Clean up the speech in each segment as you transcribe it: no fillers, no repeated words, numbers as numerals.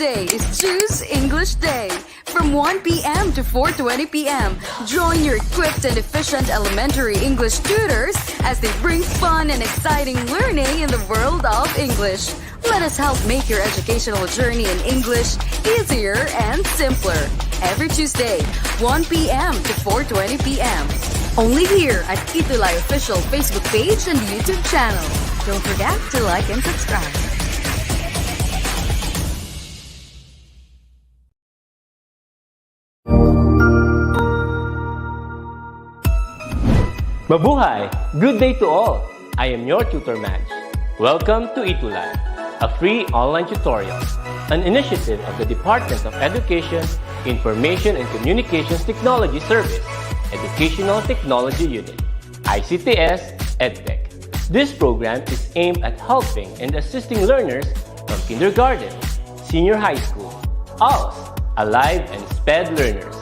Today is Choose English Day. From 1 p.m. to 4:20 p.m., join your equipped and efficient elementary English tutors as they bring fun and exciting learning in the world of English. Let us help make your educational journey in English easier and simpler. Every Tuesday, 1 p.m. to 4:20 p.m. Only here at ETUlay official Facebook page and YouTube channel. Don't forget to like and subscribe. Mabuhay! Good day to all! I am your tutor Madge. Welcome to ETUlay, a free online tutorial, an initiative of the Department of Education, Information and Communications Technology Service, Educational Technology Unit, ICTS EdTech. This program is aimed at helping and assisting learners from kindergarten, senior high school, ALS, Alive and SPED learners.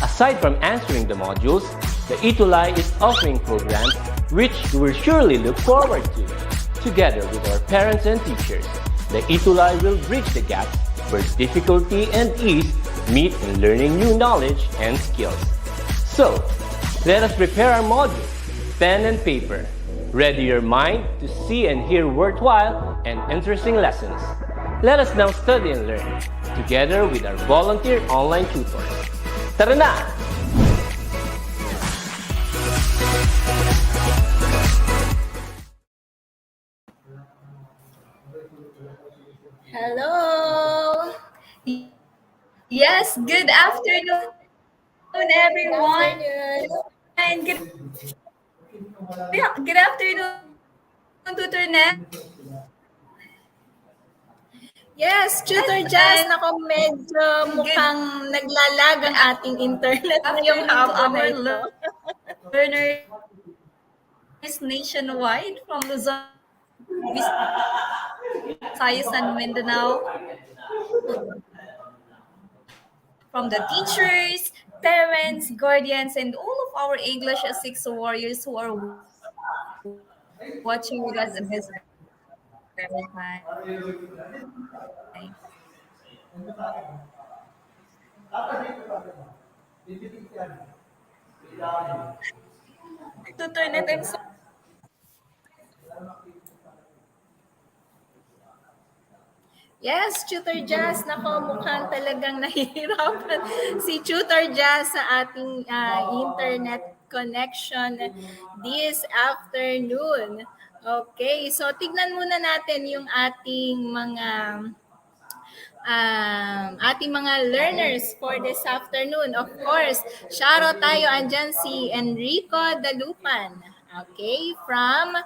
Aside from answering the modules, the ETUlay is offering programs which you will surely look forward to. Together with our parents and teachers, the ETUlay will bridge the gap where difficulty and ease meet in learning new knowledge and skills. So, let us prepare our modules, pen and paper. Ready your mind to see and hear worthwhile and interesting lessons. Let us now study and learn, together with our volunteer online tutors. Tara na! Hello! Yes, good afternoon, everyone. And good afternoon, Tutor Net. Yes, Tutor Jazz, nako medyo mukhang naglalag ang ating internet ngayong hapon na ito. Learners nationwide from Luzon, Visayas, and Mindanao. From the teachers, parents, guardians, and all of our English as 6 warriors who are watching with us at this very time. Tutor Net, I'm so Yes, Tutor Jazz, nako mukhang talagang nahihirapan si Tutor Jazz sa ating internet connection this afternoon. Okay, so tignan muna natin yung ating mga learners for this afternoon. Of course, shoutout tayo, andyan si Enrico Dalupan. Okay, from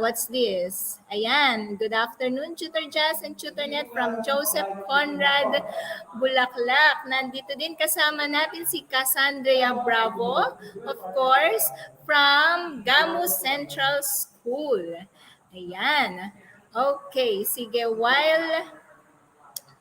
what's this? Ayan, good afternoon, Tutor Jazz and Tutor Net from Joseph Conrad Bulaklak. Nandito din kasama natin si Cassandra Bravo, of course, from Gamu Central School. Ayan. Okay, sige, while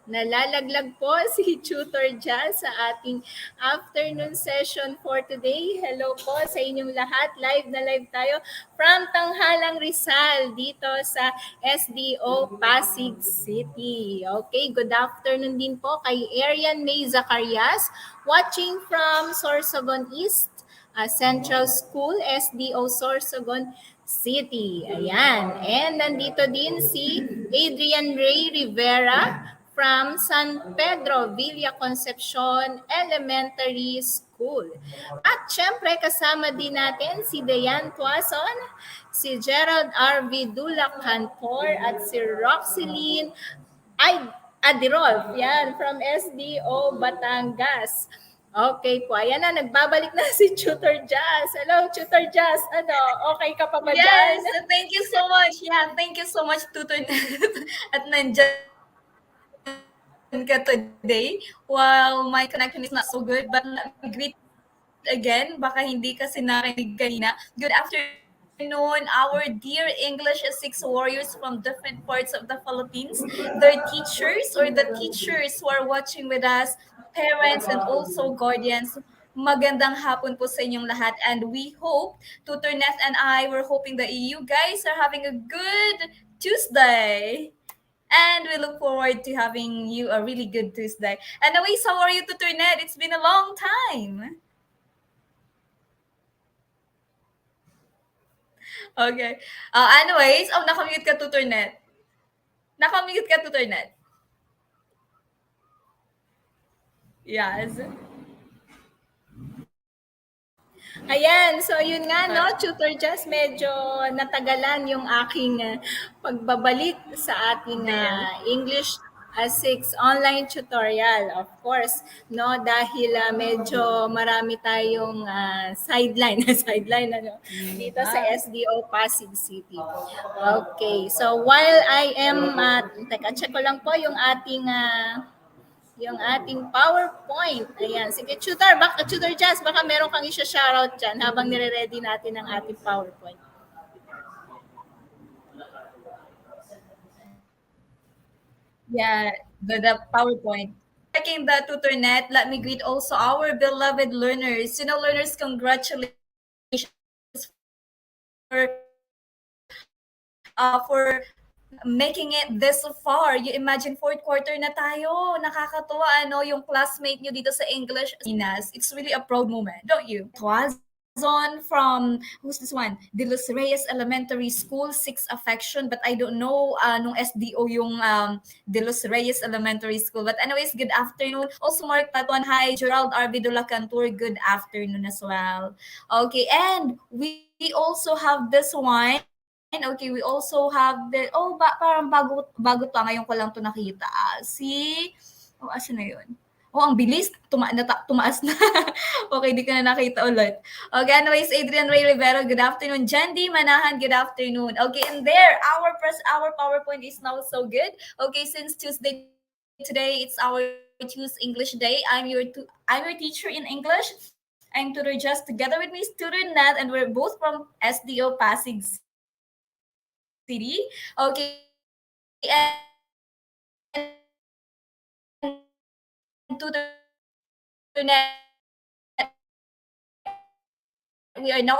nalalaglag po si Tutor Jazz sa ating afternoon session for today. Hello po sa inyong lahat. Live na live tayo from Tanghalang Rizal dito sa SDO Pasig City. Okay, good afternoon din po kay Arian May Zacarias watching from Sorsogon East Central School, SDO Sorsogon City. Ayan. And nandito din si Adrian Ray Rivera from San Pedro Villa Concepcion Elementary School. At syempre kasama din natin si Dayan Tuason, si Gerald R. Vidula Cantor at si Roxeline Adirolf, yan, from SDO Batangas. Okay po, ayan na, nagbabalik na si Tutor Jazz. Hello, Tutor Jazz. Ano, okay ka pa ba dyan? Yes, thank you so much. Yeah, thank you so much, Tutor. At nandiyan ka today. While my connection is not so good, but let me greet again. Baka hindi kasi nakinig kanina. Good afternoon, our dear English 6 warriors from different parts of the Philippines, their teachers or the teachers who are watching with us, parents and also guardians. Magandang hapon po sa inyong lahat, and we hope, Tutor Neth and I, we're hoping that you guys are having a good Tuesday. And we look forward to having you a really good Tuesday. Anyways, how are you, Tutornet? It's been a long time. Okay. Anyways, nakamute ka, Tutornet. Nakamute ka, Tutornet. Yes. Ayan, so yun nga no, Tutor Jazz, medyo natagalan yung aking pagbabalik sa ating There. English 6 online tutorial. Of course, no, dahil medyo marami tayong sideline, sideline ano, dito sa Yes. SDO Pasig City. Okay, so while I am, teka, check ko lang po yung ating PowerPoint. Ayan. Sige, Tutor Jazz, baka meron kang isa-shoutout dyan habang nire-ready natin ang ating PowerPoint. Yeah, the PowerPoint. Checking the TutorNet, let me greet also our beloved learners. Learners, congratulations for making it this far. You imagine fourth quarter na tayo. Nakakatuwa yung classmate nyo dito sa English. It's really a proud moment, don't you? Tuazon from, who's this one? De Los Reyes Elementary School, 6 Affection, but I don't know nung SDO yung De Los Reyes Elementary School. But anyways, good afternoon. Also, Mark Tatuan, hi. Gerald Arvidula Cantor, good afternoon as well. Okay, and we also have this one. Okay, we also have parang bago pa ngayon ko lang 'to nakita. Asan na 'yun? Ang bilis, tumaas na. Okay, di ka na nakita ulit. Okay, anyways, Adrian Ray Rivero, good afternoon. Jandy Manahan, good afternoon. Okay, and there, our PowerPoint is now so good. Okay, since Tuesday today, it's our Choose English Day. I'm your teacher in English. I'm Tutor Just together with me, student Nat, and we're both from SDO Pasig City. Okay, and to the net, we are now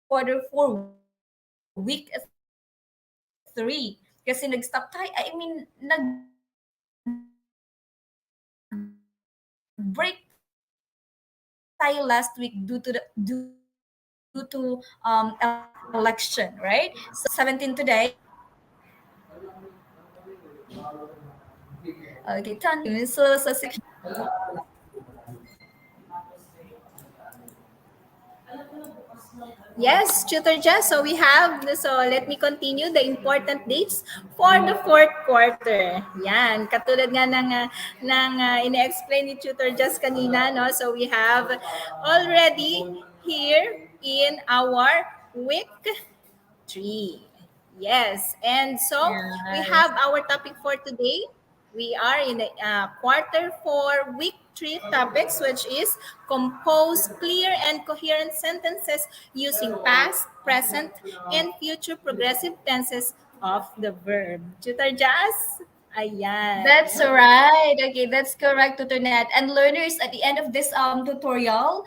quarter 4, week 3. Kasi nag-stop tayo. I mean, nag-break tayo last week due to election, right? So 17 today. Okay, so Yes, Tutor Jazz. So let me continue the important dates for the fourth quarter. Yan, katulad nga ng ine-explain ni Tutor Jazz kanina, no? So we have already here in our week 3. Yes, and so we yes. have our topic for today. We are in the quarter 4, week 3 topics, which is compose clear and coherent sentences using past, present, and future progressive tenses of the verb. Tutor Jazz? Ayan. That's right. Okay, that's correct, Tutornet. And learners, at the end of this tutorial,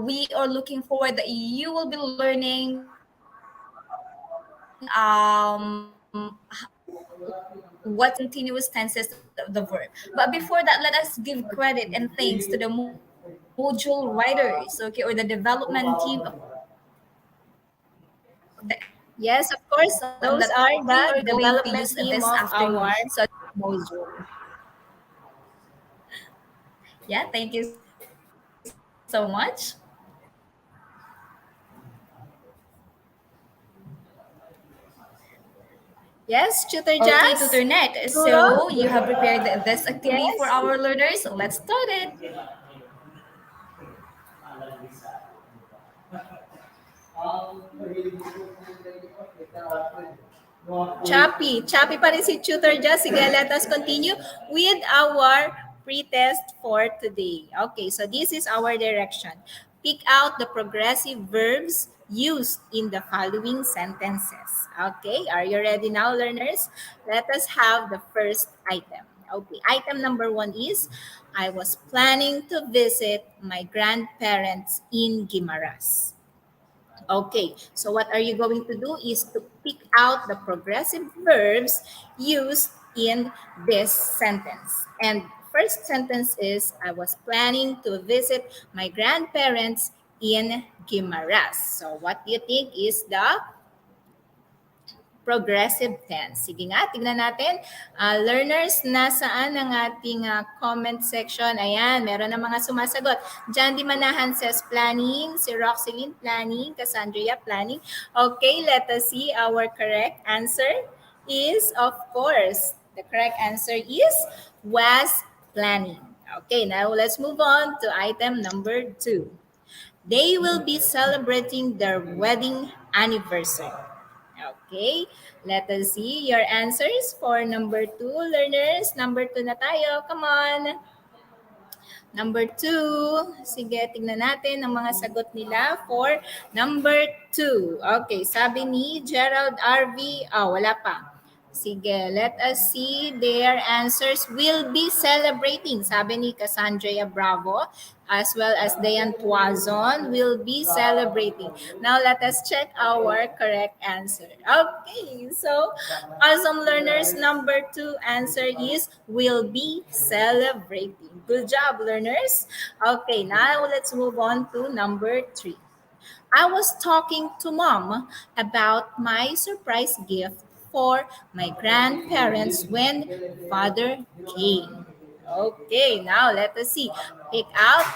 we are looking forward that you will be learning what continuous tenses of the verb. But before that, let us give credit and thanks to the module writers, okay, or the development team of the Yes, of course, those that are we the are going to development use team this of afternoon. our So module. yeah, thank you so much. Yes, Tutor Okay, Jazz? Tutornet. Turo? So you have prepared this activity for Yes. our learners. Let's start it. Choppy pa rin si Tutor Jazz. Sige, let us continue with our pretest for today. Okay, so this is our direction. Pick out the progressive verbs used in the following sentences. Okay, are you ready now, learners? Let us have the first item. Okay, item number 1 is I was planning to visit my grandparents in Guimaras. Okay, so what are you going to do is to pick out the progressive verbs used in this sentence. And first sentence is I was planning to visit my grandparents in Guimaras. So what do you think is the progressive tense? Sige nga, tignan natin. Learners, nasaan ang ating comment section? Ayan, meron na mga sumasagot. Jandy Manahan says planning. Si Roxeline planning. Cassandra planning. Okay, let us see our correct answer is, of course, the correct answer is was planning. Okay, now let's move on to item number 2. They will be celebrating their wedding anniversary. Okay, let us see your answers for number 2, learners. Number 2 na tayo. Come on. Number 2. Sige, tignan natin ang mga sagot nila for number 2. Okay, sabi ni Gerald RV. Wala pa. Sige, let us see their answers. Will be celebrating, sabi ni Cassandra Bravo, as well as Dayan Tuazon, will be celebrating. Now, let us check our correct answer. Okay, so awesome learners, number 2 answer is will be celebrating. Good job, learners. Okay, now let's move on to number 3. I was talking to mom about my surprise gift for my grandparents when father came. Okay, now let us see. Pick out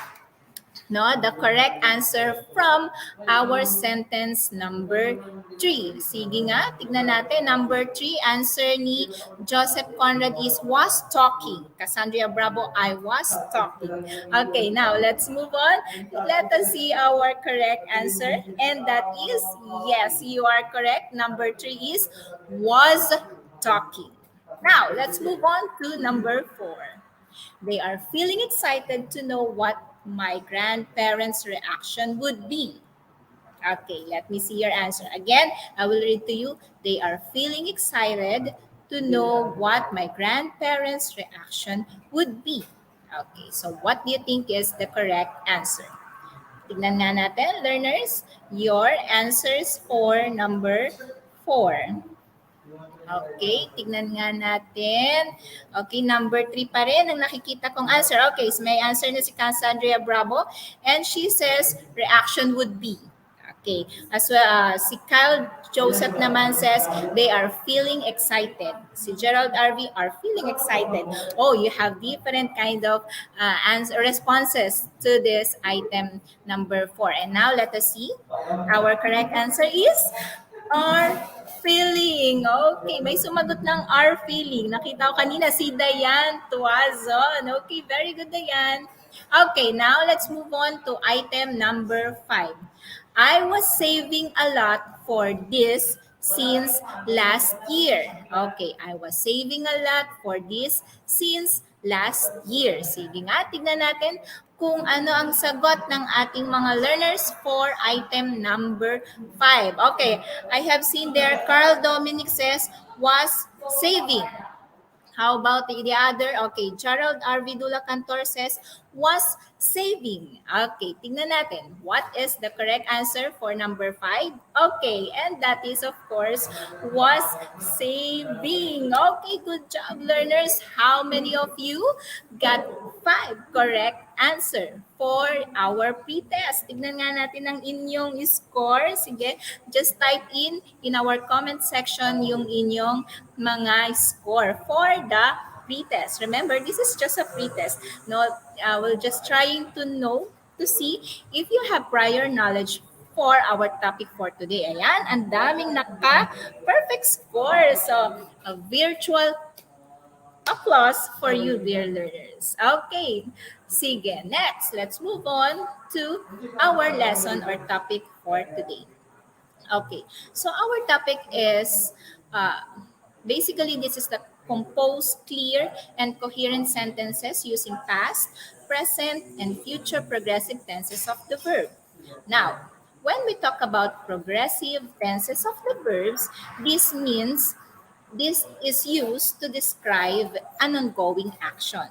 the correct answer from our sentence number 3. Sige nga, tignan natin. Number 3, answer ni Joseph Conrad is was talking. Cassandra Bravo, I was talking. Okay, now let's move on. Let us see our correct answer. And that is, yes, you are correct. Number 3 is was talking. Now, let's move on to number 4. They are feeling excited to know what my grandparents' reaction would be. Okay, let me see your answer. Again, I will read to you. They are feeling excited to know what my grandparents' reaction would be. Okay, so what do you think is the correct answer? Tignan nga natin, learners, your answers for number 4. Okay, tignan nga natin. Okay, number 3 pa rin ang nakikita kong answer. Okay, so may answer na si Cassandra Bravo. And she says, reaction would be. Okay, as well, si Kyle Joseph naman says, they are feeling excited. Si Gerald RV are feeling excited. Oh, you have different kind of answer responses to this item number 4. And now let us see. Our correct answer is are feeling. Okay, may sumagot ng are feeling. Nakita ko kanina si Dayan Tuazon. Okay, very good, Dayan. Okay, now let's move on to item number 5. I was saving a lot for this since last year. Okay, I was saving a lot for this since last year. Sige nga, tignan natin kung ano ang sagot ng ating mga learners for item number 5. Okay, I have seen there, Carl Dominic says, was saving. How about the other? Okay, Gerald R. Vidula Cantor says, was saving. Okay, tignan natin. What is the correct answer for number 5? Okay, and that is, of course, was saving. Okay, good job, learners. How many of you got 5 correct answer for our pretest? Tignan nga natin ang inyong score. Sige, just type in our comment section yung inyong mga score for the pretest. Remember, this is just a pretest. No, we're just trying to know, to see if you have prior knowledge for our topic for today. Ayan, ang daming naka-perfect score. So, a virtual applause for you, dear learners. Okay, sige, next, let's move on to our lesson or topic for today. Okay, so our topic is, basically, this is the compose clear and coherent sentences using past, present, and future progressive tenses of the verb. Now, when we talk about progressive tenses of the verbs, this means This is used to describe an ongoing action.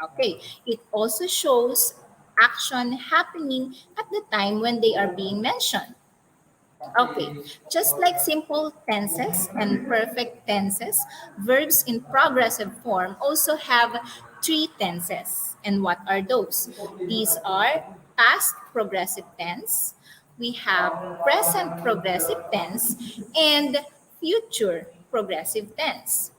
Okay, it also shows action happening at the time when they are being mentioned. Okay, just like simple tenses and perfect tenses, verbs in progressive form also have three tenses. And what are those? These are past progressive tense, we have present progressive tense, and future progressive tense.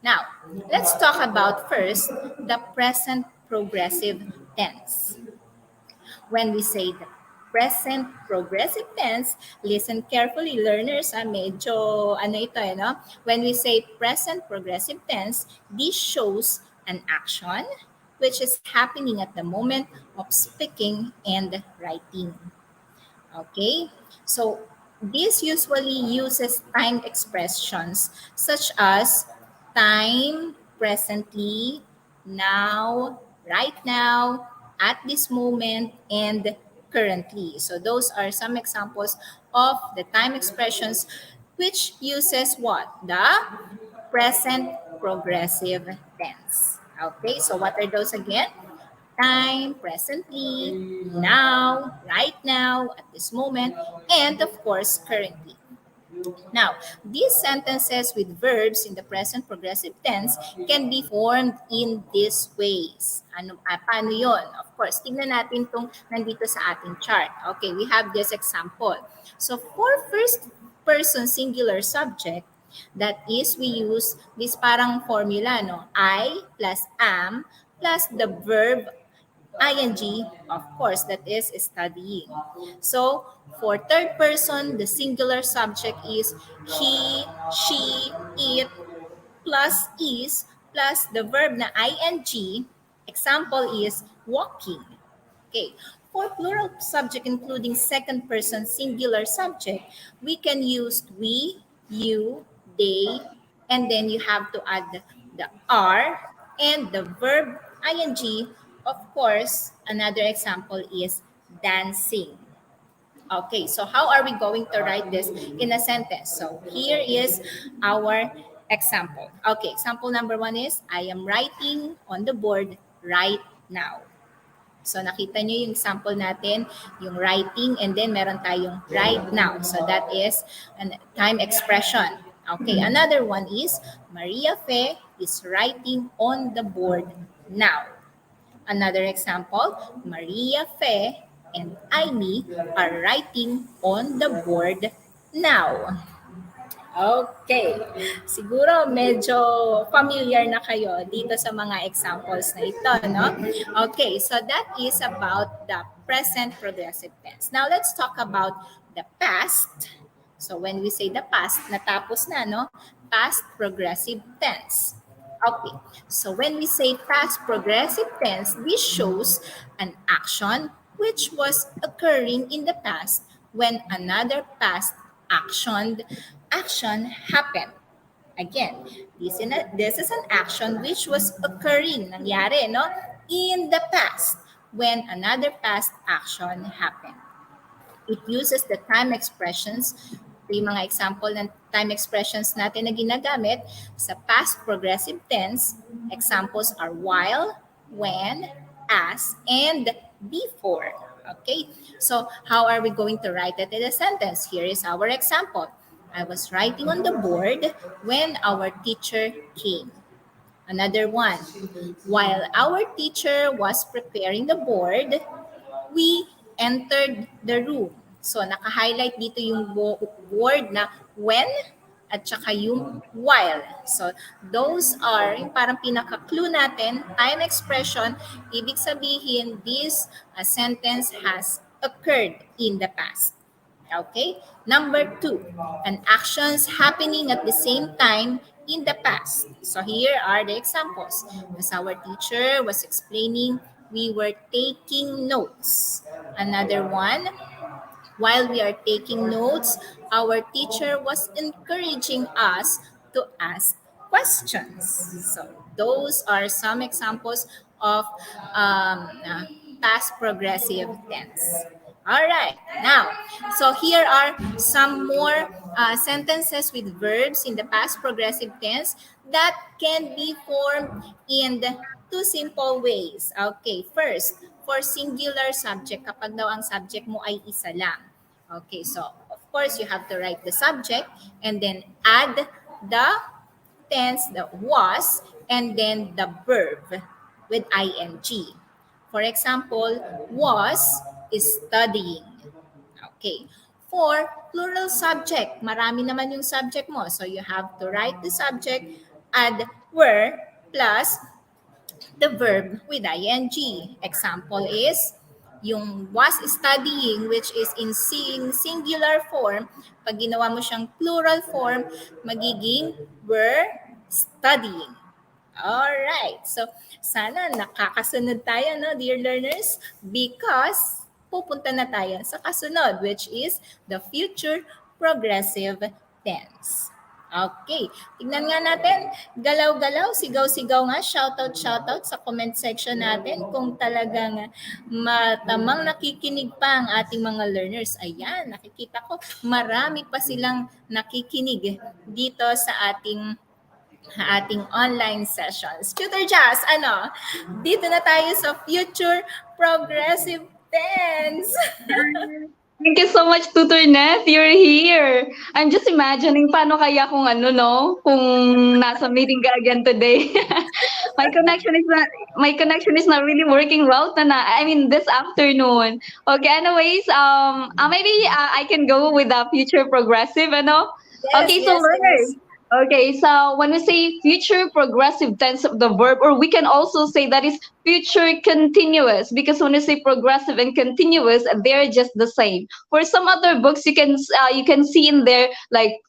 Now, let's talk about first the present progressive tense. When we say the present progressive tense, listen carefully, learners. Medyo ano ito, no? When we say present progressive tense, this shows an action which is happening at the moment of speaking and writing. Okay? So, this usually uses time expressions such as time, presently, now, right now, at this moment, and currently. So, those are some examples of the time expressions which uses what? The present progressive tense. Okay, so what are those again? Time, presently, now, right now, at this moment, and of course, currently. Now, these sentences with verbs in the present progressive tense can be formed in these ways. Paano yun? Of course, tingnan natin itong nandito sa ating chart. Okay, we have this example. So, for first person singular subject, that is, we use this parang formula, no? I plus am plus the verb ing, of course, that is studying. So, for third person, the singular subject is he, she, it, plus is, plus the verb na ing. Example is walking. Okay. For plural subject including second person singular subject, we can use we, you, they, and then you have to add the are and the verb ing. Of course, another example is dancing. Okay, so how are we going to write this in a sentence? So here is our example. Okay, example number one is, I am writing on the board right now. So nakita nyo yung sample natin, yung writing, and then meron tayong right now. So that is a time expression. Okay, another one is, Maria Fe is writing on the board now. Another example, Maria Fe and Aimee are writing on the board now. Okay. Siguro medyo familiar na kayo dito sa mga examples na ito, no? Okay, so that is about the present progressive tense. Now, let's talk about the past. So, when we say the past, natapos na, no? Past progressive tense. Okay, so when we say past progressive tense, this shows an action which was occurring in the past when another past action happened. Again, this is an action which was occurring, nangyari, no? In the past when another past action happened. It uses the time expressions. Ito yung mga example ng time expressions natin na ginagamit sa past progressive tense. Examples are while, when, as, and before. Okay? So, how are we going to write it in a sentence? Here is our example. I was writing on the board when our teacher came. Another one. While our teacher was preparing the board, we entered the room. So, naka-highlight dito yung word na when at saka yung while. So, those are yung parang pinaka-clue natin, time expression, ibig sabihin this sentence has occurred in the past. Okay? Number two, an actions happening at the same time in the past. So here are the examples. As our teacher was explaining, we were taking notes. Another one, while we are taking notes, our teacher was encouraging us to ask questions. So those are some examples of past progressive tense. All right. Now, so here are some more sentences with verbs in the past progressive tense that can be formed in the two simple ways. Okay, first, for singular subject, kapag daw ang subject mo ay isa lang. Okay, so of course, you have to write the subject and then add the tense, the was, and then the verb with ing. For example, was is studying. Okay. For plural subject, marami naman yung subject mo. So you have to write the subject, add were plus the verb with ing. Example is yung was studying, which is in singular form. Pag ginawa mo siyang plural form, magiging were studying. Alright. So, sana nakakasunod tayo, no, dear learners? Because pupunta na tayo sa kasunod, which is the future progressive tense. Okay. Tignan nga natin. Galaw-galaw, sigaw-sigaw nga. Shoutout sa comment section natin kung talagang matamang nakikinig pa ang ating mga learners. Ayan, nakikita ko marami pa silang nakikinig dito sa ating online sessions. Tutor Jazz, dito na tayo sa future progressive tense. Thank you so much, Tutor Neth. You're here. I'm just imagining paano kaya kung kung nasa meeting ka again today. my connection is not really working well tonight. I mean this afternoon. Okay, anyways, maybe I can go with the future progressive, Okay, so learners. Yes. Okay, so when we say future progressive tense of the verb, or we can also say that is future continuous, because when we say progressive and continuous, they're just the same. For some other books, you can see in there like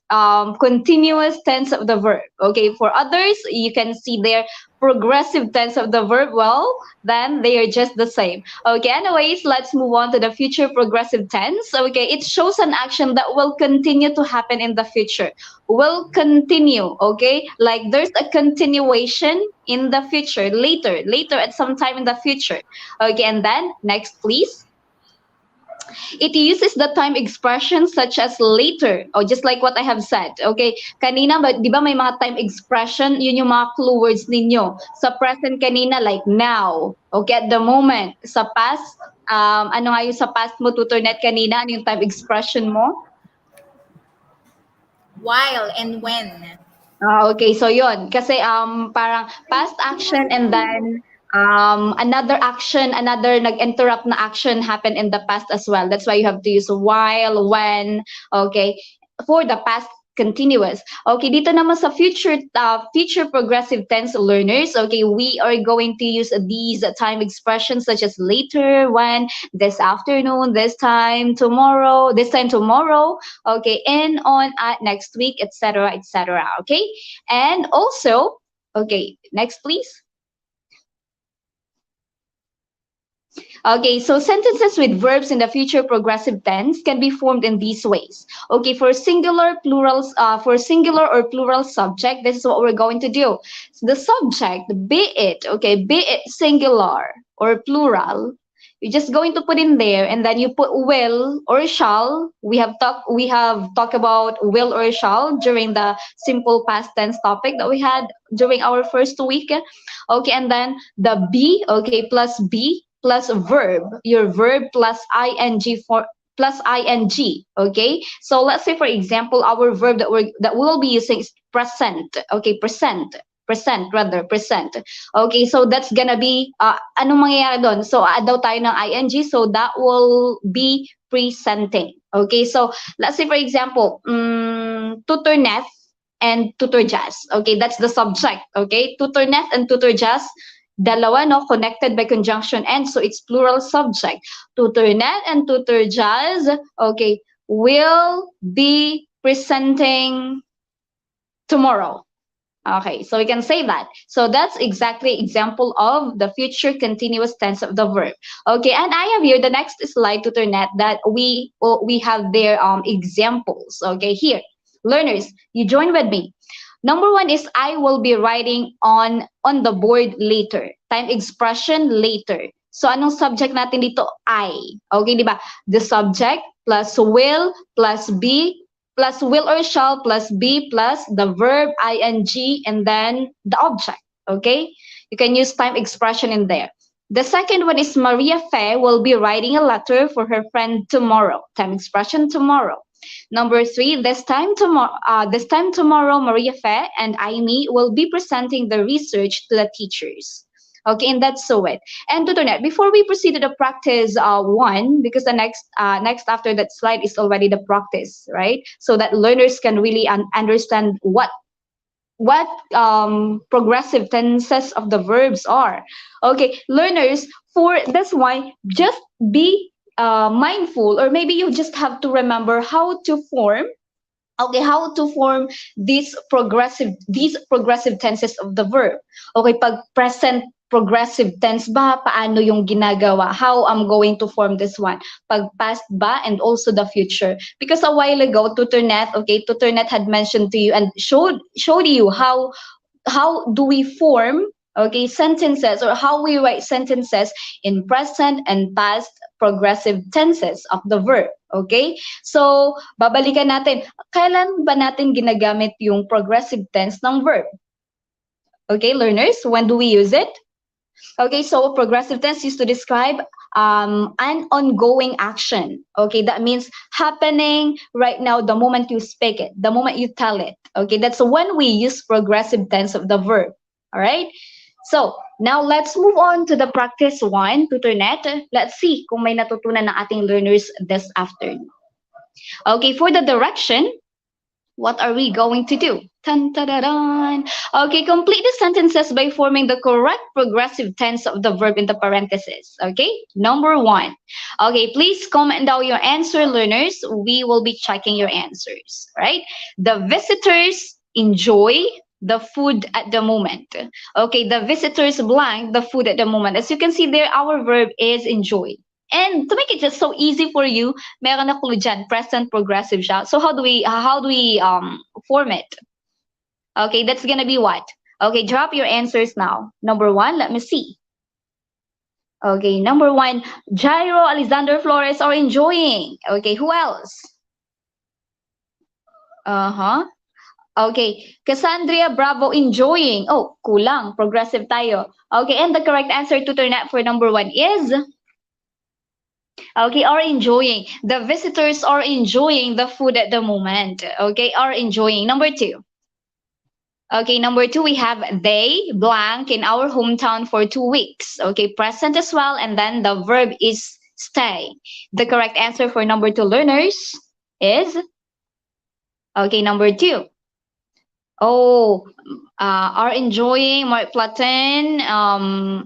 continuous tense of the verb. Okay, for others, you can see there progressive tense of the verb. Well, then they are just the same. Okay, anyways, let's move on to the future progressive tense. Okay, it shows an action that will continue to happen in the future. Will continue, okay? Like there's a continuation in the future, later at some time in the future. Okay, and then next, please. It uses the time expressions such as later, or just like what I have said. Okay, kanina, di ba may mga time expression, yun yung mga clue words ninyo. Sa present kanina, like now. Okay, at the moment. Sa past, ano nga yung sa past mo, Tutor Net, kanina? Ano yung time expression mo? While and when. Okay, so yun. Kasi parang past action and then another action, another nag-interrupt na action happened in the past as well. That's why you have to use while, when, okay, for the past continuous. Okay, dito naman sa future progressive tense learners, okay, we are going to use these time expressions such as later, when, this afternoon, this time tomorrow, okay, and on at next week, etc., etc. Okay, and also, okay, next please. Okay, so sentences with verbs in the future progressive tense can be formed in these ways. Okay, for singular or plural subject, this is what we're going to do. So the subject, be it singular or plural, you're just going to put in there, and then you put will or shall. We have talked about will or shall during the simple past tense topic that we had during our first week. Okay, and then the be, okay, plus be plus verb, your verb plus ing plus ing. Okay, so let's say for example our verb that we'll be using is present. Okay, present. Okay, so that's gonna be anong mangyayari doon? So add daw tayo ng ing, so that will be presenting. Okay, so let's say for example Tutor Neth and Tutor Jazz. Okay, that's the subject. Okay, Tutor Neth and Tutor Jazz, dalawa, no, connected by conjunction and, so it's plural subject. Tutor Net and Tutor Jazz, okay, will be presenting tomorrow. Okay, so we can say that. So that's exactly example of the future continuous tense of the verb. Okay, and I have here the next slide, Tutor Net, that we have their examples. Okay, here, learners, you join with me. Number one is I will be writing on the board later. Time expression later. So, anong subject natin dito? I. Okay, di ba? The subject plus will plus be plus will or shall plus be plus the verb ing and then the object. Okay? You can use time expression in there. The second one is Maria Fe will be writing a letter for her friend tomorrow. Time expression tomorrow. Number three, this time tomorrow, Maria Fe and Amy will be presenting the research to the teachers. Okay, and that's so it. And Tutornet, before we proceed to the practice one, because the next after that slide is already the practice, right? So that learners can really understand what progressive tenses of the verbs are. Okay, learners, for this one, just be mindful, or maybe you just have to remember how to form these progressive tenses of the verb. Okay, pag present progressive tense ba, paano yung ginagawa? How I'm going to form this one? Pag past ba, and also the future. Because a while ago, Tutornet had mentioned to you and showed you how do we form sentences, or how we write sentences in present and past progressive tenses of the verb. Okay? So, babalikan natin. Kailan ba natin ginagamit yung progressive tense ng verb? Okay, learners, when do we use it? Okay, so progressive tense used to describe an ongoing action. Okay, that means happening right now, the moment you speak it, the moment you tell it. Okay, that's when we use progressive tense of the verb. All right. So now let's move on to the practice one, Tutornet. Let's see kung may natutunan ng ating learners this afternoon. Okay, for the direction, what are we going to do? Dun, dun, dun, dun. Okay, complete the sentences by forming the correct progressive tense of the verb in the parentheses. Okay, number one. Okay, please comment down your answer, learners. We will be checking your answers, right? The visitors enjoy the food at the moment. Okay, the visitors blank the food at the moment. As you can see there, our verb is enjoy. And to make it just so easy for you, meron na clue dyan, present progressive siya. So how do we form it? Okay, that's gonna be what? Okay, drop your answers now. Number one, let me see. Okay, number one, Jairo Alexander Flores are enjoying. Okay, who else? Okay, Cassandra Bravo enjoying. Oh, kulang, progressive tayo. Okay, and the correct answer to turn out for number one is... Okay, are enjoying. The visitors are enjoying the food at the moment. Okay, are enjoying. Number two. Okay, number two, we have they blank in our hometown for 2 weeks. Okay, present as well, and then the verb is stay. The correct answer for number two, learners, is... Okay, number two. Oh, are enjoying Mark Platen,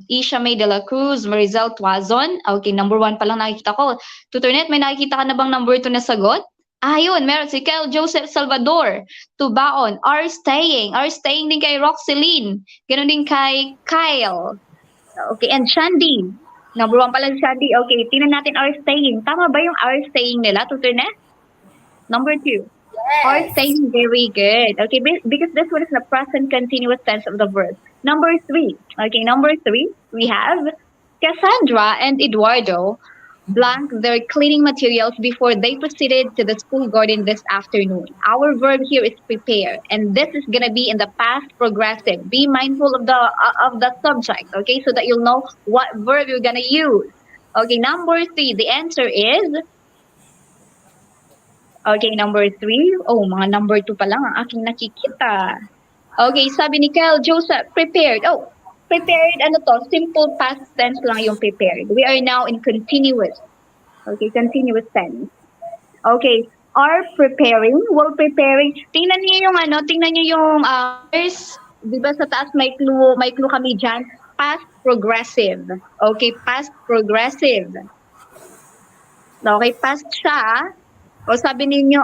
Isha May de la Cruz, Marizal Tuazon. Okay, number one pa lang nakikita ko. Tutornet, may nakikita ka na bang number two na sagot? Ayun, meron si Kyle Joseph Salvador. Tubaon, are staying. Are staying din kay Roxeline. Ganon din kay Kyle. Okay, and Shandy. Number one pa lang si Shandy. Okay, tingnan natin are staying. Tama ba yung are staying nila, Tutornet? Number two. Are staying, very good. Okay, because this one is the present continuous tense of the verb. Number three. Okay, number three, we have Cassandra and Eduardo blank their cleaning materials before they proceeded to the school garden this afternoon. Our verb here is prepare, and this is gonna be in the past progressive. Be mindful of the subject, okay, so that you'll know what verb you're gonna use. Okay, number three, the answer is... Okay, number three. Oh, mga number two pa lang ang aking nakikita. Okay, sabi ni Kyle Joseph, prepared. Oh, prepared, ano to? Simple past tense lang yung prepared. We are now in continuous. Okay, continuous tense. Okay, are preparing, were preparing. Tingnan niyo yung di ba sa taas may clue kami dyan. Past progressive. Okay, past progressive. Okay, past siya. O sabi ninyo,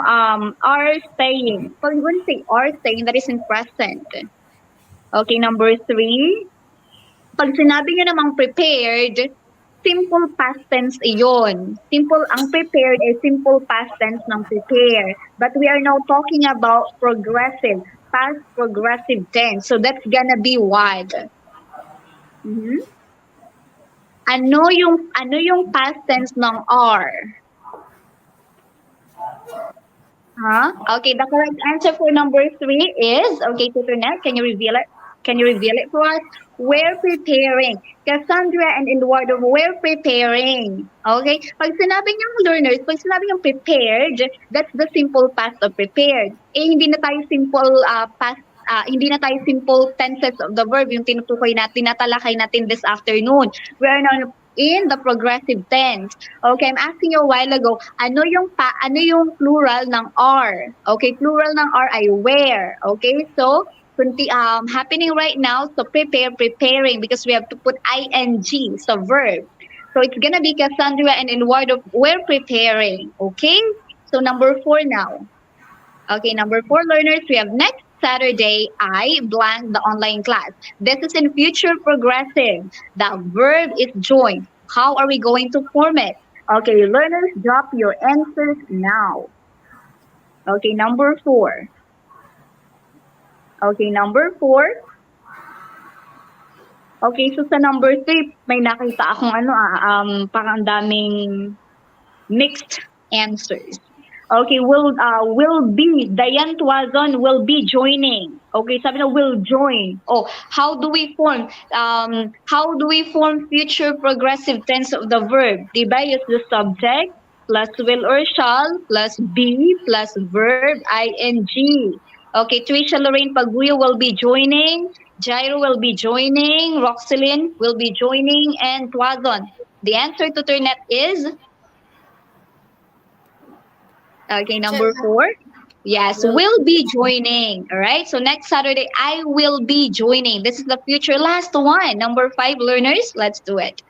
are staying. Pag you say are staying, that is in present. Okay, number three. Pag sinabi nyo namang prepared, simple past tense iyon. Ang prepared ay simple past tense ng prepare. But we are now talking about progressive, past progressive tense. So that's gonna be what? Ano yung past tense ng are? Huh? Okay, the correct answer for number three is, okay, Tutor Nell, can you reveal it? Can you reveal it for us? We're preparing. Cassandra and Eduardo, we're preparing. Okay? Pag sinabi niyong learners, pag sinabi niyong prepared, that's the simple past of prepared. Hindi na tayo simple hindi na tayo simple tenses of the verb yung tinutukoy natin, tinatalakay natin this afternoon. We are now in the progressive tense. Okay, I'm asking you a while ago, ano yung plural ng are? Okay, plural ng are ay where. Okay, so happening right now, so preparing, because we have to put ing, so verb. So it's gonna be Cassandra and Eduardo, we're preparing. Okay, so number 4 now. Okay, number 4 learners, we have next Saturday, I blank the online class. This is in future progressive. The verb is join. How are we going to form it? Okay, learners, drop your answers now. Okay, number 4. Okay, number 4. Okay, so sa number 3, may nakita akong parang daming mixed answers. Okay, will be, Dayan Tuazon will be joining. Okay, sabi na will join. Oh, how do we form future progressive tense of the verb? Diba? Use the subject plus will or shall plus be plus verb ing. Okay, Trisha Lorraine Paguyo will be joining. Jairo will be joining. Roxelyn will be joining. And Tuazon. The answer to Turnet is okay, number 4. Yes, will be joining. All right. So next Saturday, I will be joining. This is the future last one. Number 5 learners, let's do it.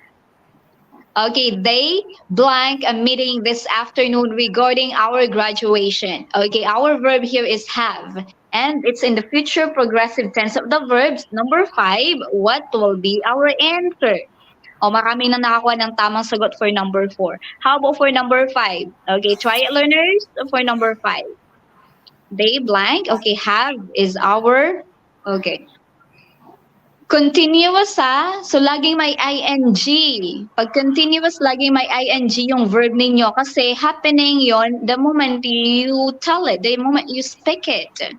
Okay, they blank a meeting this afternoon regarding our graduation. Okay, our verb here is have. And it's in the future progressive tense of the verbs. Number 5, what will be our answer? O, marami na nakakuha ng tamang sagot for number 4. How about for number 5? Okay, try it, learners, for number 5. They blank. Okay, have is our, okay. Continuous so laging may ing. Pag continuous, laging may ing yung verb ninyo kasi happening yon the moment you tell it, the moment you speak it.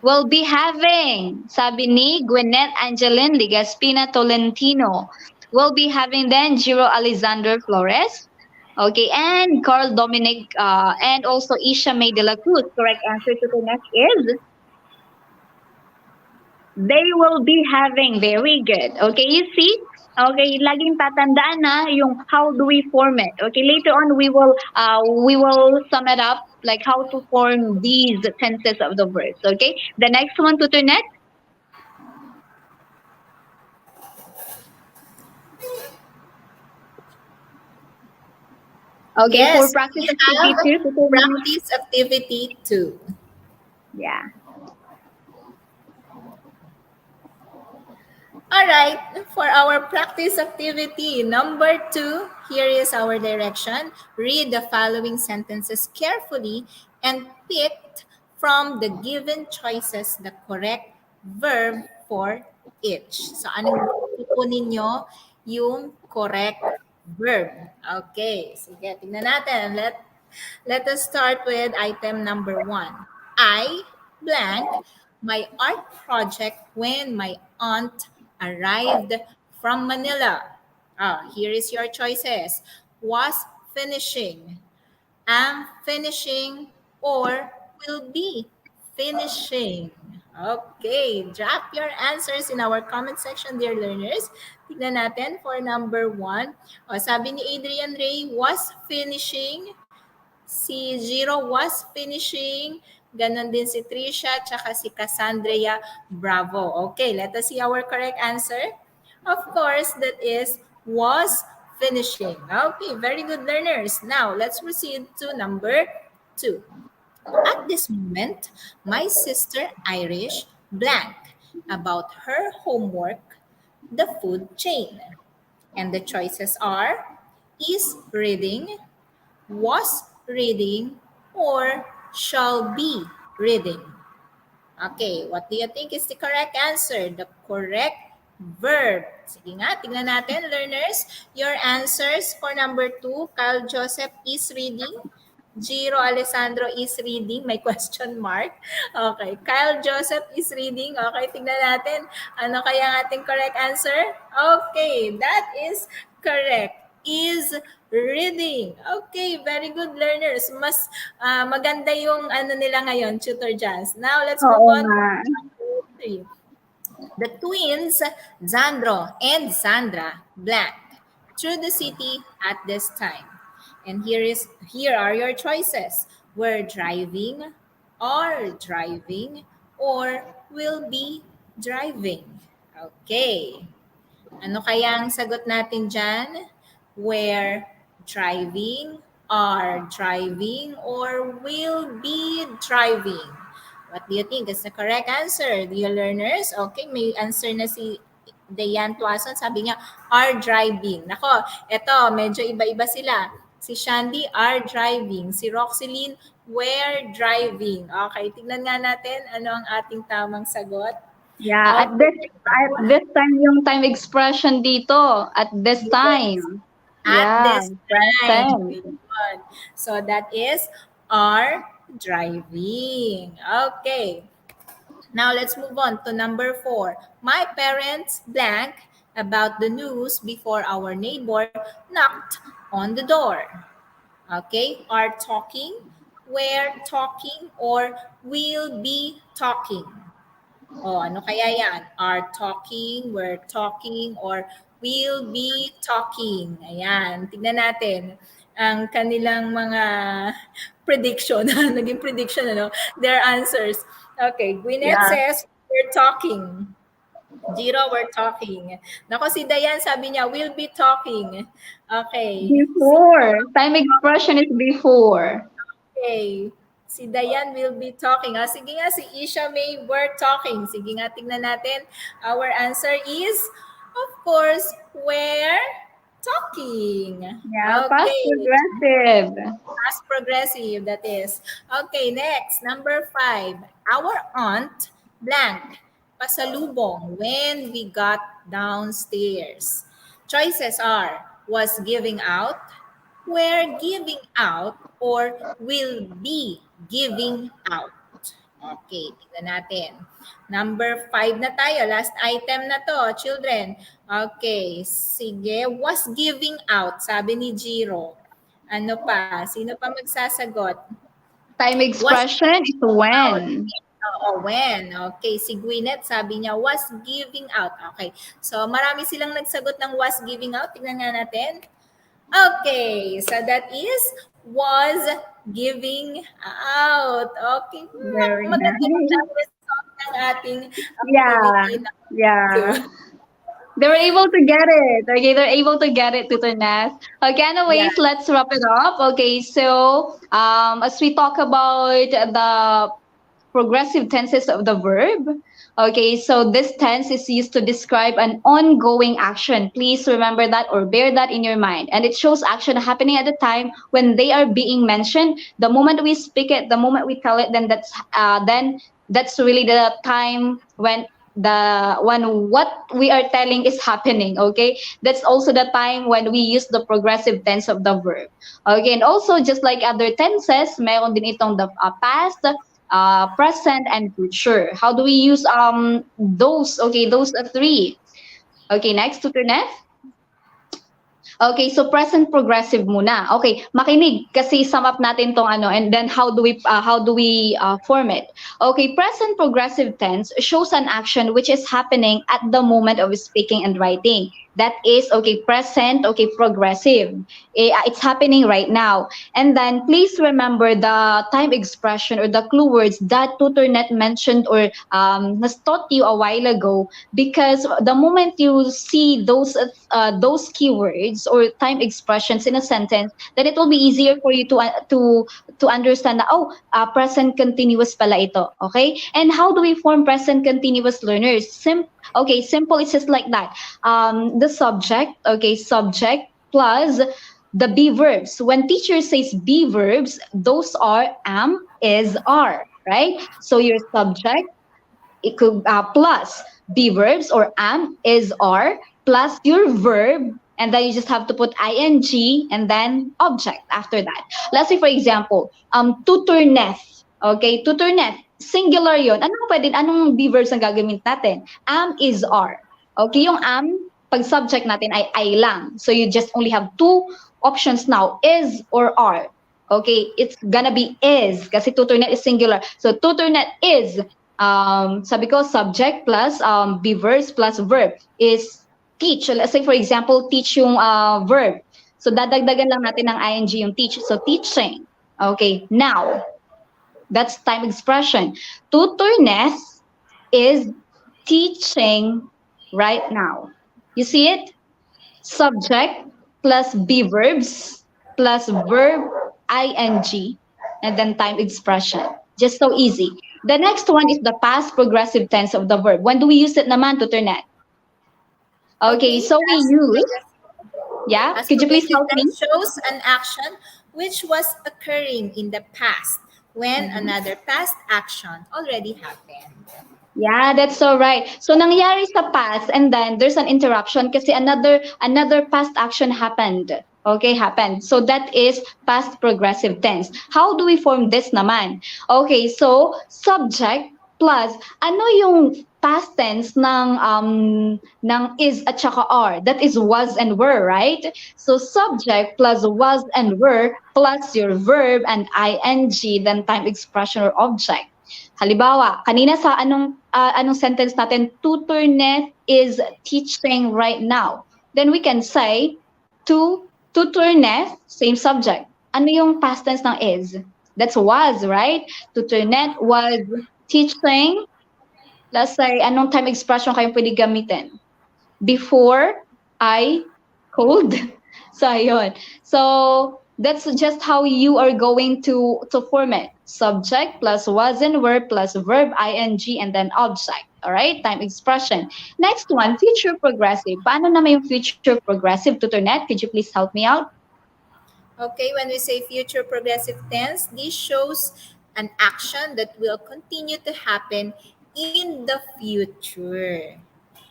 Will be having, sabi ni Gwyneth Angeline Ligaspina Tolentino. We'll be having then Jiro Alexander Flores. Okay, and Carl Dominic and also Isha May de la Cruz. Correct answer to the next is they will be having. Very good. Okay, you see? Okay, laging tatandaan na yung how do we form it. Okay, later on we will sum it up like how to form these tenses of the verbs. Okay, the next one to Turnet. Okay, Yes, for practice we activity have 2. practice activity 2. Yeah. All right, for our practice activity number 2, here is our direction. Read the following sentences carefully and pick from the given choices the correct verb for each. So, anong kukunin nyo? Yung correct verb. Okay, sige, tingnan natin. Let us start with item number 1. I blank my art project when my aunt arrived from Manila. Here is your choices. Was finishing, am finishing, or will be finishing. Okay, drop your answers in our comment section, dear learners. Tignan natin for number 1. Sabi ni Adrian Ray, was finishing. Si Jiro was finishing. Ganon din si Trisha, tsaka si Cassandra Bravo. Okay, let us see our correct answer. Of course, that is was finishing. Okay, very good learners. Now, let's proceed to number 2. At this moment, my sister Irish blank about her homework, the food chain. And the choices are is reading, was reading, or shall be reading. Okay, what do you think is the correct answer? The correct verb. Sige nga, tingnan natin, learners. Your answers for number 2, Kyle Joseph is reading. Jiro Alessandro is reading. May question mark. Okay. Kyle Joseph is reading. Okay, tingnan natin. Ano kaya ang ating correct answer? Okay, that is correct. Is reading. Okay, very good learners. Mas maganda yung ano nila ngayon, Tutor Jazz. Now, let's move Oo on to nga. number 3. The twins, Zandro and Sandra, blank through the city at this time. And here are your choices. We're driving, are driving, or will be driving. Okay. Ano kaya ang sagot natin dyan? We're driving, are driving, or will be driving. What do you think is the correct answer, dear learners? Okay, may answer na si Dayan Tuason. Sabi niya, are driving. Nako, eto, medyo iba-iba sila. Si Shandy, are driving. Si Roxeline, were driving. Okay, tignan nga natin ano ang ating tamang sagot. Yeah, at this time yung time expression dito. At this time. At Yeah, this time. present. So that is are driving. Okay. Now let's move on to number 4. My parents blank about the news before our neighbor knocked on the door. Okay, are talking, were talking, or will be talking. Oh, ano kaya yan? Are talking, were talking, or will be talking. Ayan, tignan natin ang kanilang mga prediction. Naging prediction, ano? Their answers. Okay, Gwyneth Yeah. says, we're talking. Jiro, we're talking. Nako, si Dayan sabi niya, we'll be talking. Okay. Before. Time expression is before. Okay. Si Dayan will be talking. Sige nga, si Isha May, we're talking. Sige nga, tingnan natin. Our answer is, of course, we're talking. Yeah, past Okay. progressive. Past progressive, that is. Okay, next. Number 5. Our aunt, blank, pasalubong when we got downstairs. Choices are, was giving out, were giving out, or will be giving out. Okay, tignan natin. Number 5 na tayo. Last item na to, children. Okay, sige. Was giving out, sabi ni Jiro. Ano pa? Sino pa magsasagot? Time expression is when. Oo, when. Okay, si Gwyneth sabi niya, was giving out. Okay, so marami silang nagsagot ng was giving out. Tignan nga natin. Okay, so that is was giving out. Okay, Very maganda nice. ang result ng ating Yeah. activity na Yeah. ito. They were able to get it. Okay, they're able to get it, Tutor Nas. Okay, anyways, let's wrap it up. Okay, so as we talk about the progressive tenses of the verb. Okay, so this tense is used to describe an ongoing action. Please remember that or bear that in your mind. And it shows action happening at the time when they are being mentioned. The moment we speak it, the moment we tell it, then that's really the time when what we are telling is happening. Okay, that's also the time when we use the progressive tense of the verb. Okay, and also just like other tenses, meron din itong the past, present, and future. How do we use those? Okay, those are three. Okay, next, Tutor Nef. Okay, so present progressive muna. Okay, makinig kasi sum up natin tong ano, and then how do we form it? Okay, present progressive tense shows an action which is happening at the moment of speaking and writing. That is, okay, present, okay, progressive. It's happening right now. And then please remember the time expression or the clue words that Tutor Net mentioned or has taught you a while ago, because the moment you see those keywords or time expressions in a sentence, then it will be easier for you to understand that, present continuous pala ito. Okay? And how do we form present continuous, learners? Okay, simple. It's just like that. The subject, okay, subject plus the be verbs. When teacher says be verbs, those are am, is, are, right? So your subject it could plus be verbs or am, is, are, plus your verb, and then you just have to put ing and then object after that. Let's say for example, tuturneth. Okay, tuturneth. Singular yon. Anong be verbs ang gagamit natin? Am, is, are. Okay, yung am, pag subject natin ay I lang. So you just only have two options now, is or are. Okay, it's gonna be is kasi tuturnet is singular. So tuturnet is sabi ko subject plus be verbs plus verb is teach. So let's say for example, teach yung verb. So dadagdagan lang natin ng ing yung teach. So teaching. Okay, now that's time expression. Tuturnes is teaching right now. You see it? Subject plus be verbs plus verb ing and then time expression. Just so easy. The next one is the past progressive tense of the verb. When do we use it naman, tuturnet? Okay, so we use, yeah, Past could you please progressive help me? tense shows an action which was occurring in the past when another past action already happened. Yeah, that's so right. So nangyari sa past and then there's an interruption kasi another past action happened. Okay, happened. So that is past progressive tense. How do we form this naman? Okay, so subject plus ano yung past tense ng is at saka are. That is was and were, right? So subject plus was and were plus your verb and ing then time expression or object. Halimbawa, kanina sa anong sentence natin, tuturnet is teaching right now. Then we can say tuturnet, same subject. Ano yung past tense ng is? That's was, right? Tuturnet was teaching. Let's say, anong time expression kayong pwede gamitin? Before I cold. So, ayun. So, that's just how you are going to form it. Subject plus was and were plus verb ing and then object. All right? Time expression. Next one, future progressive. Paano naman yung future progressive, tuturnet? Could you please help me out? Okay, when we say future progressive tense, this shows an action that will continue to happen in the future.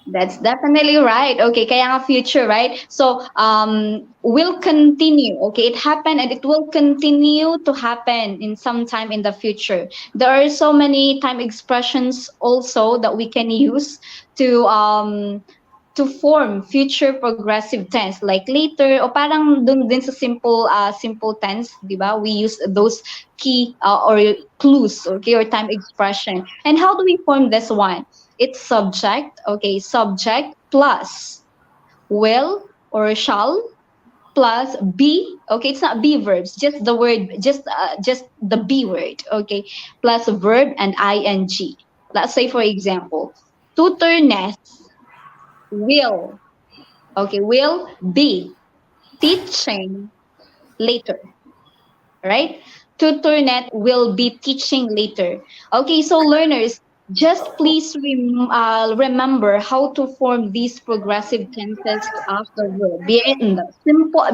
That's definitely right. Okay, kaya nga future, right? So, will continue. Okay, it happened and it will continue to happen in some time in the future. There are so many time expressions also that we can use to form future progressive tense like later o parang dun din sa simple tense, di ba? We use those key or clues, okay, or time expression. And how do we form this one? It's subject, okay, subject plus will or shall plus be, okay, it's not be verbs, just the word, just the be word, okay, plus verb and ing. Let's say for example, tuturnes will, okay, will be teaching later, right? Tutornet will be teaching later. Okay, so learners, just please remember how to form these progressive tenses of the verb, be it in the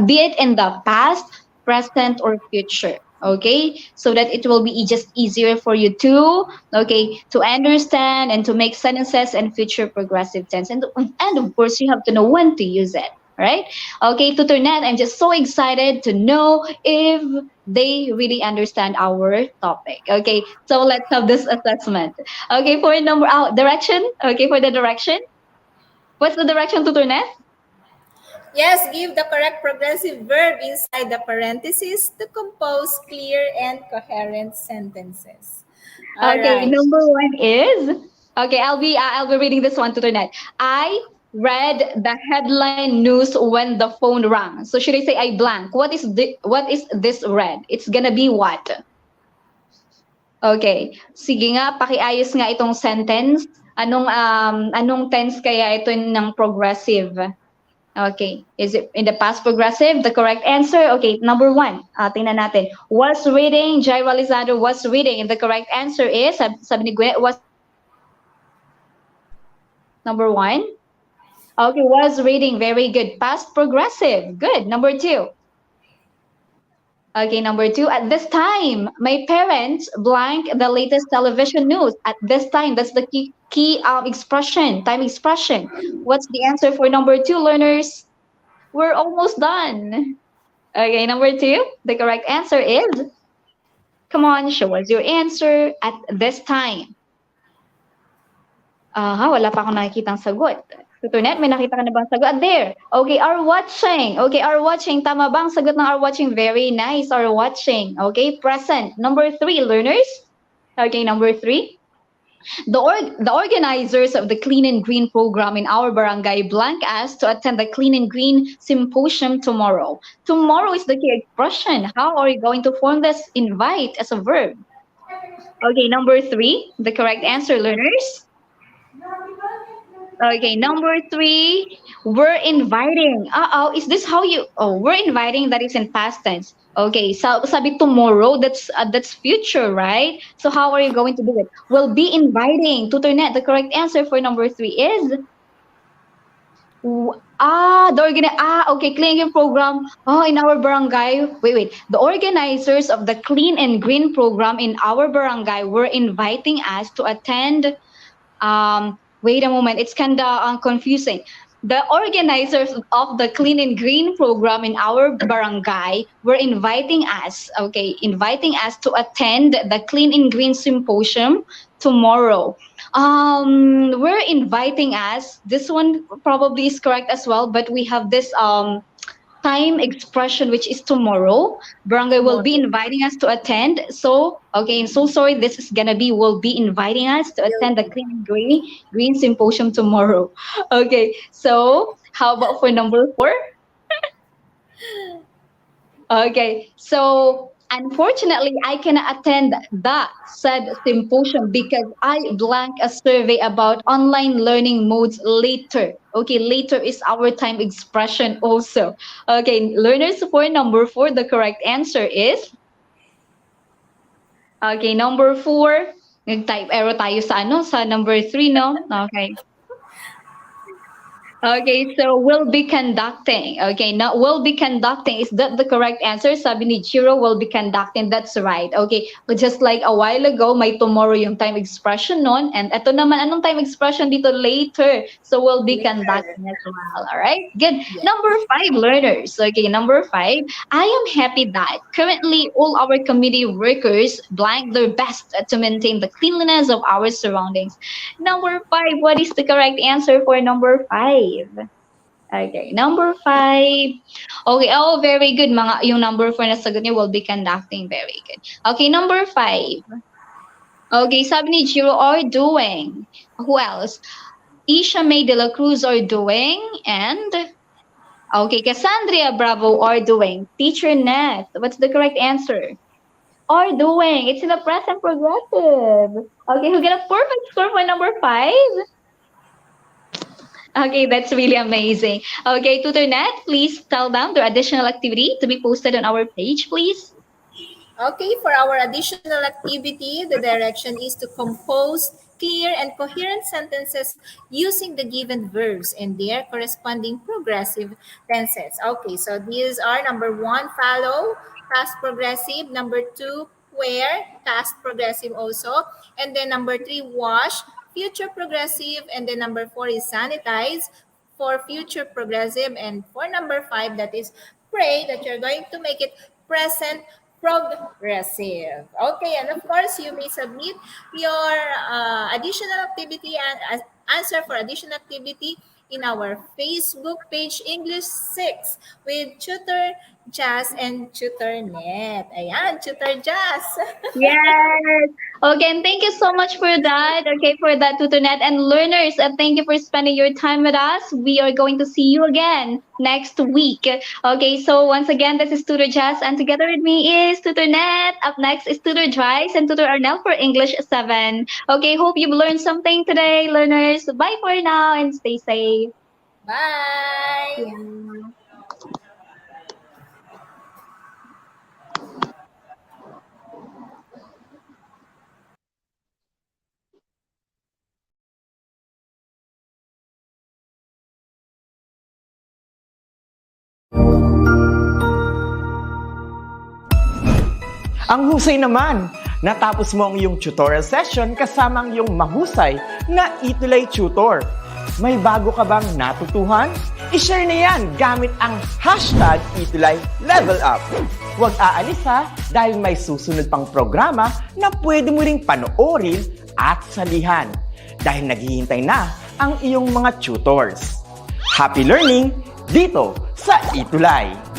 be it in the past, present, or future. Okay, so that it will be just easier for you to to understand and to make sentences and future progressive tense, and of course you have to know when to use it. Right? Okay, Tutornet, I'm just so excited to know if they really understand our topic. Okay, so let's have this assessment. Okay, for number direction. Okay, for the direction. What's the direction, Tutornet? Yes, give the correct progressive verb inside the parentheses to compose clear and coherent sentences. All Okay, right. number one is okay. I'll be reading this one, Tutornet. I read the headline news when the phone rang. So should I say I blank? What is this read? It's gonna be what? Okay. Sige nga, pakiayos nga itong sentence. Anong tense kaya ito ng progressive? Okay. Is it in the past progressive? The correct answer? Okay, number one. Tingnan natin. Was reading, Jairo Alizado was reading. And the correct answer is, sabi ni Gwen, was number one. Okay, was reading. Very good. Past progressive. Good. Number two. Okay, number two, at this time, my parents blank the latest television news. At this time, that's the key expression, time expression. What's the answer for number two, learners? We're almost done. Okay, number two, the correct answer is, come on, show us your answer at this time. Wala pa akong nakikitang sagot. Tutunet, may nakita ka na bang sagot? There. Okay, are watching. Okay, are watching. Tama bang sagot ng are watching? Very nice, are watching. Okay, present. Number three, learners. Okay, number three. The organizers of the Clean and Green program in our barangay blank us to attend the Clean and Green symposium tomorrow. Tomorrow is the key expression. How are you going to form this invite as a verb? Okay, number three, the correct answer, learners. Okay, number three, we're inviting. Is this how you? Oh, we're inviting. That is in past tense. Okay, so sabi tomorrow. That's future, right? So how are you going to do it? We'll be inviting. Tutornet, the correct answer for number three is okay, clean and green program. In our barangay. Wait. The organizers of the Clean and Green program in our barangay were inviting us to attend. Wait a moment, it's kind of confusing. The organizers of the Clean and Green program in our barangay were inviting us to attend the Clean and Green symposium tomorrow. We're inviting us. This one probably is correct as well, but we have this time expression which is tomorrow. Barangay will be inviting us to attend. So so sorry, this is gonna be will be inviting us to attend the Clean and Green symposium tomorrow. Okay, so how about for number four? Okay, so unfortunately, I cannot attend that said symposium because I blank a survey about online learning modes later. Okay, later is our time expression also. Okay, learners for number four, the correct answer is, okay, number four, nag-type error tayo sa number three, no? Okay. Okay, so we'll be conducting. Okay, not will be conducting. Is that the correct answer? Sabi ni Jiro, will be conducting. That's right. Okay, but just like a while ago, may tomorrow yung time expression nun. And ito naman, anong time expression dito? Later. So we'll be conducting as well. All right, good. Yes. Number five, learners. Okay, number five. I am happy that currently all our community workers blank their best to maintain the cleanliness of our surroundings. Number five, what is the correct answer for number five? Okay, number five. Okay, very good. Yung number four na sagot niyo will be conducting. Very good. Okay, number five. Okay, sabi ni Jiro are doing. Who else? Isha May de la Cruz are doing. And, okay, Cassandra Bravo are doing. Teacher Neth, what's the correct answer? Are doing. It's in the present progressive. Okay, who get a perfect score for number five? Okay, that's really amazing. Okay, TutorNet, please tell them the additional activity to be posted on our page, please. Okay, for our additional activity, the direction is to compose clear and coherent sentences using the given verbs and their corresponding progressive tenses. Okay, so these are number one, follow, past progressive. Number two, wear, past progressive also. And then number three, wash, future progressive. And then number four is sanitize for future progressive. And for number five, that is pray, that you're going to make it present progressive. Okay, and of course, you may submit your additional activity and answer for additional activity in our Facebook page English 6 with Tutor Jazz and Tutor Net. Ayan, Tutor Jazz. Yes. Okay, and thank you so much for that. Okay, for that, TutorNet and learners. And thank you for spending your time with us. We are going to see you again next week. Okay, so once again, this is Tutor Jazz, and together with me is TutorNet. Up next is Tutor Dries and Tutor Arnel for English 7. Okay, hope you've learned something today, learners. Bye for now and stay safe. Bye. Yeah. Ang husay naman! Natapos mo ang iyong tutorial session kasama ang iyong mahusay na ETUlay tutor. May bago ka bang natutuhan? I-share na yan gamit ang hashtag ETUlay Level Up. Huwag aalis ha, dahil may susunod pang programa na pwede mo ring panoorin at salihan. Dahil naghihintay na ang iyong mga tutors. Happy learning dito sa ETUlay!